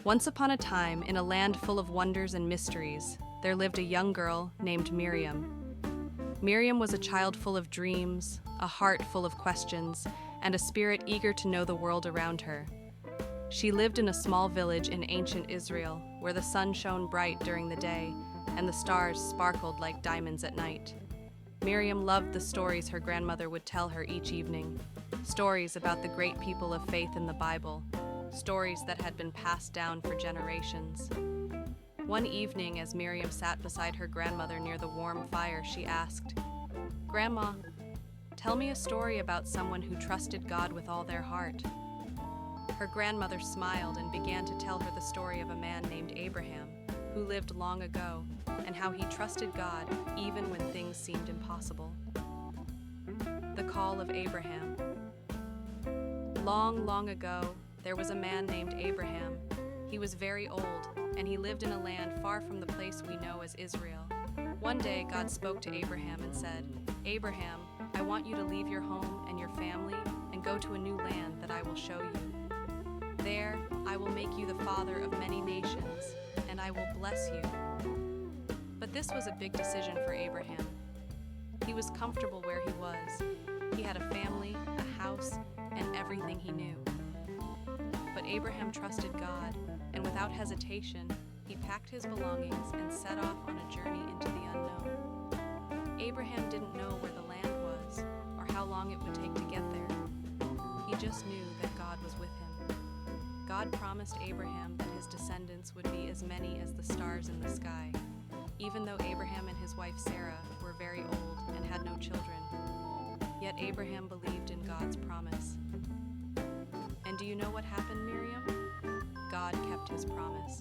Once upon a time, in a land full of wonders and mysteries, there lived a young girl named Miriam. Miriam was a child full of dreams, a heart full of questions, and a spirit eager to know the world around her. She lived in a small village in ancient Israel, where the sun shone bright during the day and the stars sparkled like diamonds at night. Miriam loved the stories her grandmother would tell her each evening, stories about the great people of faith in the Bible, stories that had been passed down for generations. One evening, as Miriam sat beside her grandmother near the warm fire, she asked, "Grandma, tell me a story about someone who trusted God with all their heart." Her grandmother smiled and began to tell her the story of a man named Abraham, who lived long ago, and how he trusted God even when things seemed impossible. The Call of Abraham. Long, long ago, there was a man named Abraham. He was very old, and he lived in a land far from the place we know as Israel. One day, God spoke to Abraham and said, "Abraham, I want you to leave your home and your family and go to a new land that I will show you. There, I will make you the father of many nations, and I will bless you." But this was a big decision for Abraham. He was comfortable where he was. He had a family, a house, and everything he knew. But Abraham trusted God, and without hesitation, he packed his belongings and set off on a journey into the unknown. Abraham didn't know where the land was, or how long it would take to get there. He just knew that God was with him. God promised Abraham that his descendants would be as many as the stars in the sky, even though Abraham and his wife Sarah were very old and had no children. Yet Abraham believed in God's promise. And do you know what happened, Miriam? God kept his promise.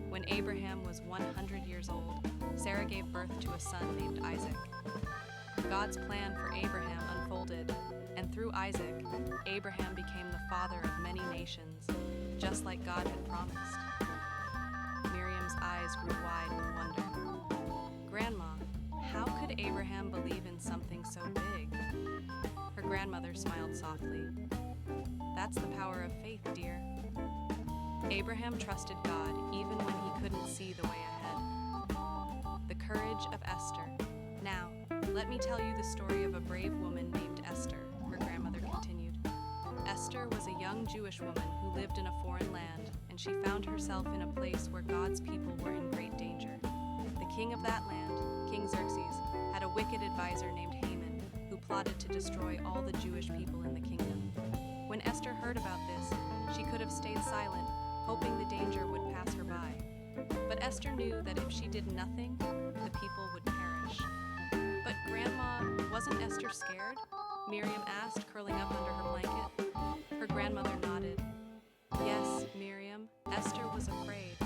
When Abraham was 100 years old, Sarah gave birth to a son named Isaac. God's plan for Abraham unfolded, and through Isaac, Abraham became the father of many nations, just like God had promised. Miriam's eyes grew wide with wonder. "Grandma, how could Abraham believe in something so big?" Her grandmother smiled softly. "That's the power of faith, dear." Abraham trusted God even when he couldn't see the way ahead. The courage of Esther. "Now, let me tell you the story of a brave woman named Esther," her grandmother continued. Esther was a young Jewish woman who lived in a foreign land, and she found herself in a place where God's people were in great danger. The king of that land, King Xerxes, had a wicked advisor named Haman, who plotted to destroy all the Jewish people in the kingdom. When Esther heard about this, she could have stayed silent, hoping the danger would pass her by. But Esther knew that if she did nothing, the people would perish. "But Grandma, wasn't Esther scared?" Miriam asked, curling up under her blanket. Her grandmother nodded. "Yes, Miriam, Esther was afraid,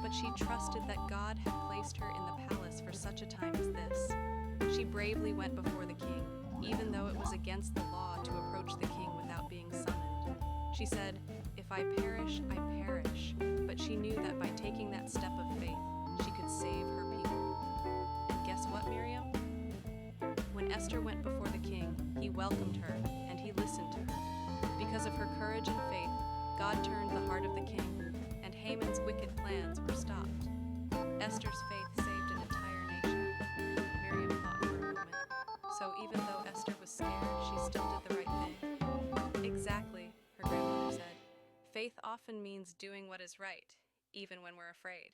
but she trusted that God had placed her in the palace for such a time as this. She bravely went before the king, even though it was against the law to approach the king without being summoned. She said, 'If I perish, I perish,' but she knew that by taking that step of faith, she could save her people. And guess what, Miriam? When Esther went before the king, he welcomed her and he listened to her. Because of her courage and faith, God turned the heart of the king, and Haman's wicked plans were stopped. Esther's faith saved an entire nation." Miriam thought for a moment. So even though Esther was scared, she still did the right thing? "Exactly," her grandmother said. "Faith often means doing what is right, even when we're afraid."